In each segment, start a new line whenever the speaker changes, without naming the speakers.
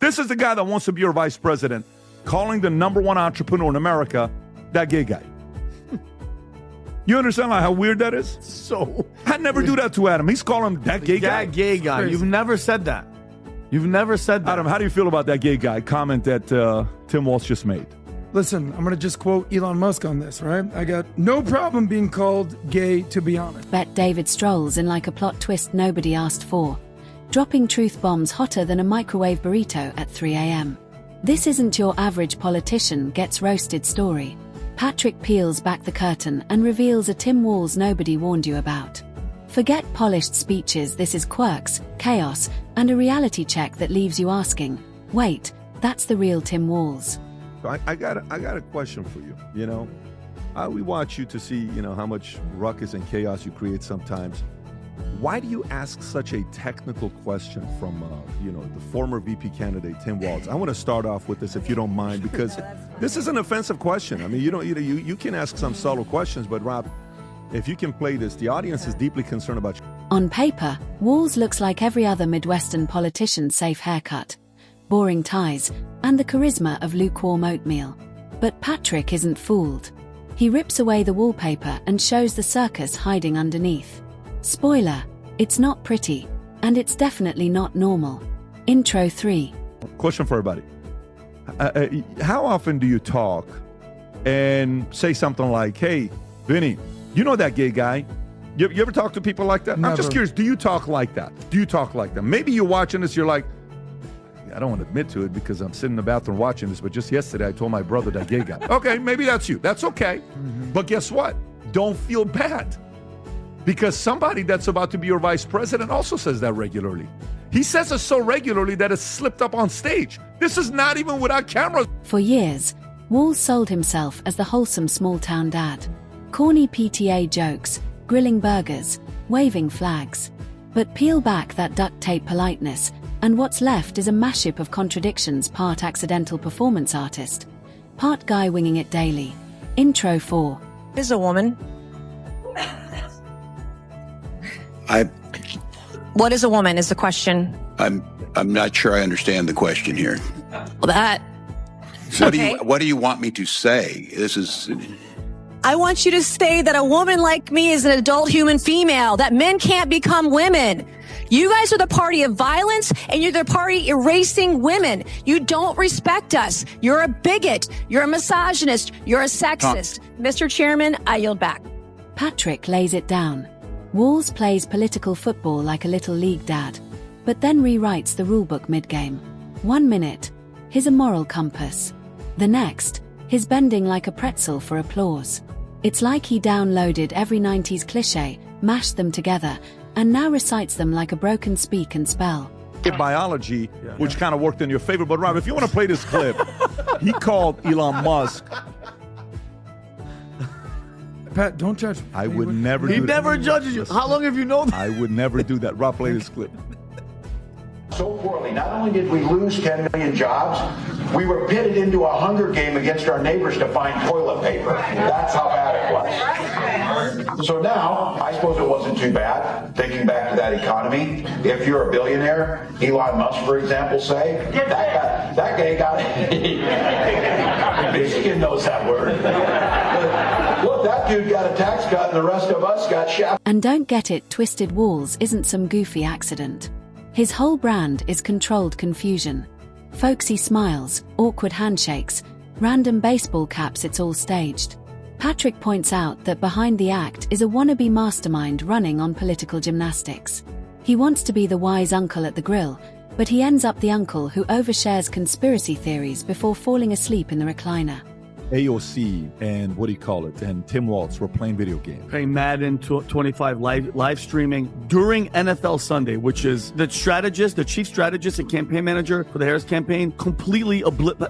This is the guy that wants to be your vice president, calling the #1 entrepreneur in America that gay guy. You understand how weird that is?
So
I'd never do that to Adam. He's calling him that gay guy.
That gay guy. You've never said that. You've never said that.
Adam, how do you feel about that gay guy comment that Tim Walz just made?
Listen, I'm going to just quote Elon Musk on this, right? I got no problem being called gay, to be honest.
Bet David strolls in like a plot twist nobody asked for, dropping truth bombs hotter than a microwave burrito at 3 a.m. This isn't your average politician gets roasted story. Patrick peels back the curtain and reveals a Tim Walz nobody warned you about. Forget polished speeches, this is quirks, chaos, and a reality check that leaves you asking, wait, that's the real Tim Walz.
I got a question for you. You know, we watch you to see, how much ruckus and chaos you create sometimes. Why do you ask such a technical question from, the former VP candidate, Tim Walz? I want to start off with this, if you don't mind, because this is an offensive question. I mean, you can ask some subtle questions, but Rob, if you can play this, the audience is deeply concerned about you.
On paper, Walz looks like every other Midwestern politician's safe haircut, boring ties, and the charisma of lukewarm oatmeal. But Patrick isn't fooled. He rips away the wallpaper and shows the circus hiding underneath. Spoiler, it's not pretty, and it's definitely not normal. Intro 3.
Question for everybody. How often do you talk and say something like, hey, Vinny, you know that gay guy? You ever talk to people like that?
Never.
I'm just curious, do you talk like that? Do you talk like that? Maybe you're watching this, you're like, I don't want to admit to it because I'm sitting in the bathroom watching this, but just yesterday I told my brother that gay guy. Okay, maybe that's you. That's okay. But guess what? Don't feel bad. Because somebody that's about to be your vice president also says that regularly. He says it so regularly that it's slipped up on stage. This is not even without cameras.
For years, Walz sold himself as the wholesome small-town dad. Corny PTA jokes, grilling burgers, waving flags. But peel back that duct tape politeness, and what's left is a mashup of contradictions, part accidental performance artist, part guy winging it daily. Intro 4.
Is a woman. What is a woman is the question.
I'm not sure I understand the question here.
Well, that.
What do you want me to say? This is.
I want you to say that a woman like me is an adult human female, that men can't become women. You guys are the party of violence, and you're the party erasing women. You don't respect us. You're a bigot. You're a misogynist. You're a sexist. Mr. Chairman, I yield back.
Patrick lays it down. Walz plays political football like a little league dad, but then rewrites the rulebook mid-game. 1 minute, he's a moral compass. The next, he's bending like a pretzel for applause. It's like he downloaded every 90s cliché, mashed them together, and now recites them like a broken speak and spell.
Biology, which kind of worked in your favor. But Rob, if you want to play this clip, he called Elon Musk.
Pat, don't judge me.
I would never do
He
that.
never judges you. How long have you known that?
I would never do that. Rob, play this clip.
So poorly. Not only did we lose 10 million jobs, we were pitted into a hunger game against our neighbors to find toilet paper. That's how bad it was. So now, I suppose it wasn't too bad, thinking back to that economy. If you're a billionaire, Elon Musk, for example, say, that guy got it. Michigan knows that word. Look, that dude got a tax cut and the rest of us got shafted.
And don't get it twisted, Walz isn't some goofy accident. His whole brand is controlled confusion. Folksy smiles, awkward handshakes, random baseball caps, it's all staged. Patrick points out that behind the act is a wannabe mastermind running on political gymnastics. He wants to be the wise uncle at the grill, but he ends up the uncle who overshares conspiracy theories before falling asleep in the recliner.
AOC and and Tim Walz were playing video games.
Playing Madden 25 live streaming during NFL Sunday, which is the chief strategist and campaign manager for the Harris campaign, completely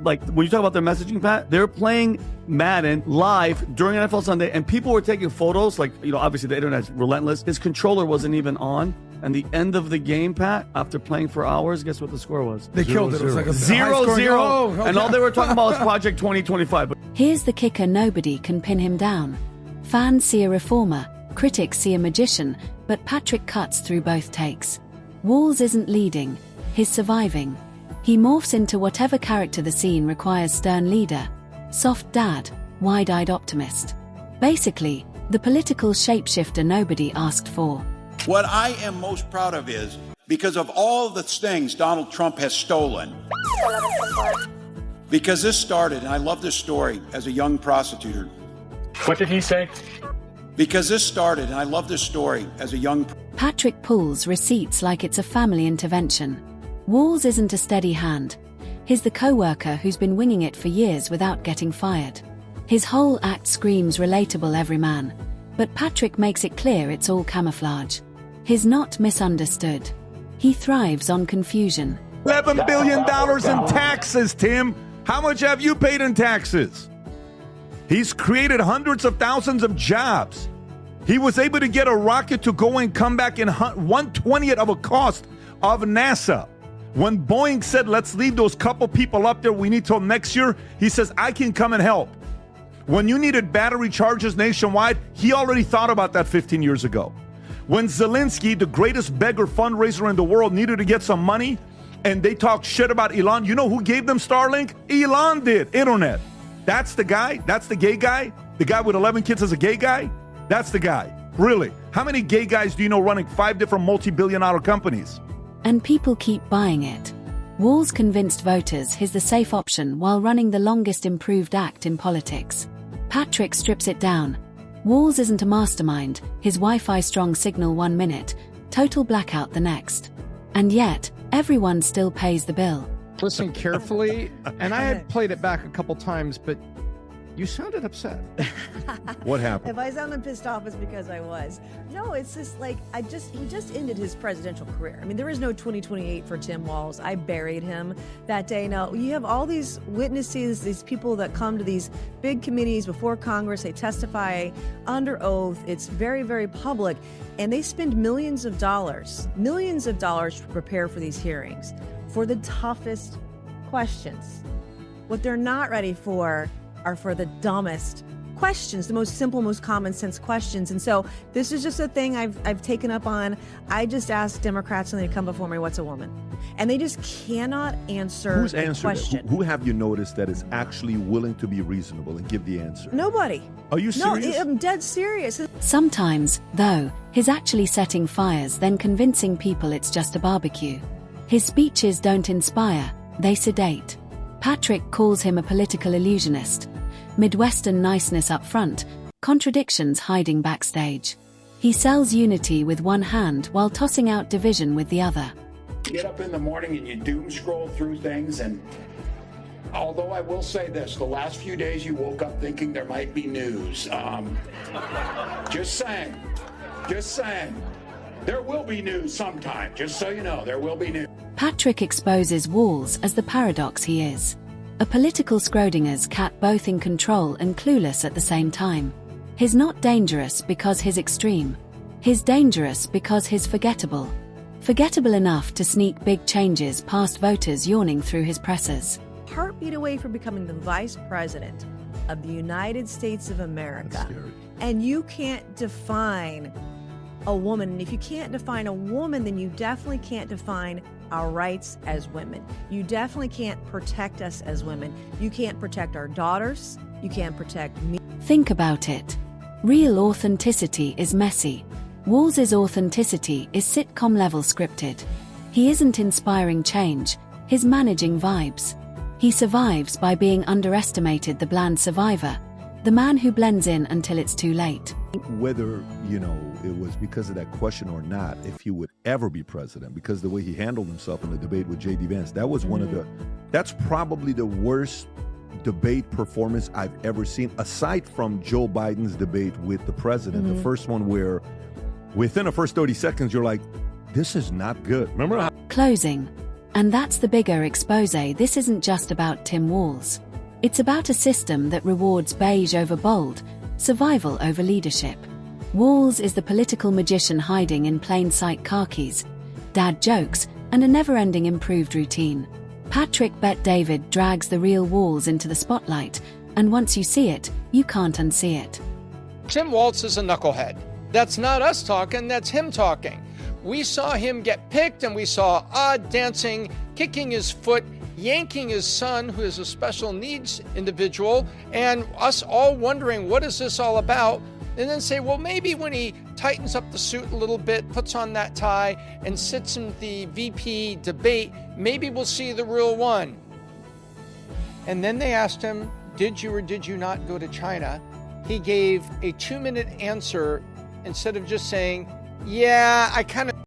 like when you talk about their messaging, Pat, they're playing Madden live during NFL Sunday, and people were taking photos. Like, obviously the internet's relentless. His controller wasn't even on. And the end of the game, Pat, after playing for hours, guess what the score was?
They killed it. It was like a
0-0.
Oh, okay.
And all they were talking about was Project 2025.
Here's the kicker, nobody can pin him down. Fans see a reformer, critics see a magician, but Patrick cuts through both takes. Walz isn't leading, he's surviving. He morphs into whatever character the scene requires: stern leader, soft dad, wide-eyed optimist. Basically, the political shapeshifter nobody asked for.
What I am most proud of is, because of all the things Donald Trump has stolen, because this started, and I love this story, as a young prosecutor.
What did he say?
Because this started, and I love this story, as a young...
Patrick pulls receipts like it's a family intervention. Walz isn't a steady hand. He's the co-worker who's been winging it for years without getting fired. His whole act screams relatable everyman, but Patrick makes it clear it's all camouflage. He's not misunderstood. He thrives on confusion.
$11 billion in taxes, Tim. How much have you paid in taxes? He's created hundreds of thousands of jobs. He was able to get a rocket to go and come back in 1/20th of a cost of NASA. When Boeing said, let's leave those couple people up there, we need till next year, he says, I can come and help. When you needed battery chargers nationwide, he already thought about that 15 years ago. When Zelensky, the greatest beggar fundraiser in the world, needed to get some money, and they talked shit about Elon, you know who gave them Starlink? Elon did. Internet. That's the guy? That's the gay guy? The guy with 11 kids is a gay guy? That's the guy. Really? How many gay guys do you know running 5 different multi-billion-dollar companies?
And people keep buying it. Walz convinced voters he's the safe option while running the longest improved act in politics. Patrick strips it down. Walz isn't a mastermind, his Wi-Fi strong signal 1 minute, total blackout the next. And yet, everyone still pays the bill.
Listen carefully, and I had played it back a couple times, but you sounded upset.
What happened?
If I sounded pissed off, it's because I was. No, it's just like, he just ended his presidential career. I mean, there is no 2028 for Tim Walz. I buried him that day. Now, you have all these witnesses, these people that come to these big committees before Congress. They testify under oath. It's very, very public. And they spend millions of dollars to prepare for these hearings, for the toughest questions. What they're not ready for are for the dumbest questions, the most simple, most common sense questions. And so this is just a thing I've taken up on. I just ask Democrats when they come before me, what's a woman? And they just cannot answer
Who's
the
answered
question.
Who have you noticed that is actually willing to be reasonable and give the answer?
Nobody.
Are you serious?
No, I'm dead serious.
Sometimes, though, he's actually setting fires, then convincing people it's just a barbecue. His speeches don't inspire, they sedate. Patrick calls him a political illusionist. Midwestern niceness up front, contradictions hiding backstage. He sells unity with one hand while tossing out division with the other.
You get up in the morning and you doom scroll through things, and although I will say this, the last few days you woke up thinking there might be news. Just saying. There will be news sometime, just so you know, there will be news.
Patrick exposes Walz as the paradox he is. A political Schrodinger's cat, both in control and clueless at the same time. He's not dangerous because he's extreme. He's dangerous because he's forgettable. Forgettable enough to sneak big changes past voters yawning through his pressers.
Heartbeat away from becoming the vice president of the United States of America. And you can't define a woman. And if you can't define a woman, then you definitely can't define our rights as women. You definitely can't protect us as women. You can't protect our daughters. You can't protect me.
Think about it. Real authenticity is messy. Walz's authenticity is sitcom-level scripted. He isn't inspiring change, he's managing vibes. He survives by being underestimated, the bland survivor, the man who blends in until it's too late.
Whether, it was because of that question or not, if he would ever be president, because the way he handled himself in the debate with J.D. Vance, that was that's probably the worst debate performance I've ever seen, aside from Joe Biden's debate with the president, the first one where within the first 30 seconds, you're like, this is not good. Remember how?
Closing. And that's the bigger expose. This isn't just about Tim Walz. It's about a system that rewards beige over bold, survival over leadership. Walz is the political magician hiding in plain sight khakis, dad jokes, and a never-ending improved routine. Patrick Bet David drags the real Walz into the spotlight, and once you see it, you can't unsee it.
Tim Walz is a knucklehead. That's not us talking, that's him talking. We saw him get picked, and we saw odd dancing kicking his foot, yanking his son, who is a special needs individual, and us all wondering, what is this all about? And then say, well, maybe when he tightens up the suit a little bit, puts on that tie, and sits in the VP debate, maybe we'll see the real one. And then they asked him, did you or did you not go to China? He gave a 2-minute answer instead of just saying, yeah, I kind of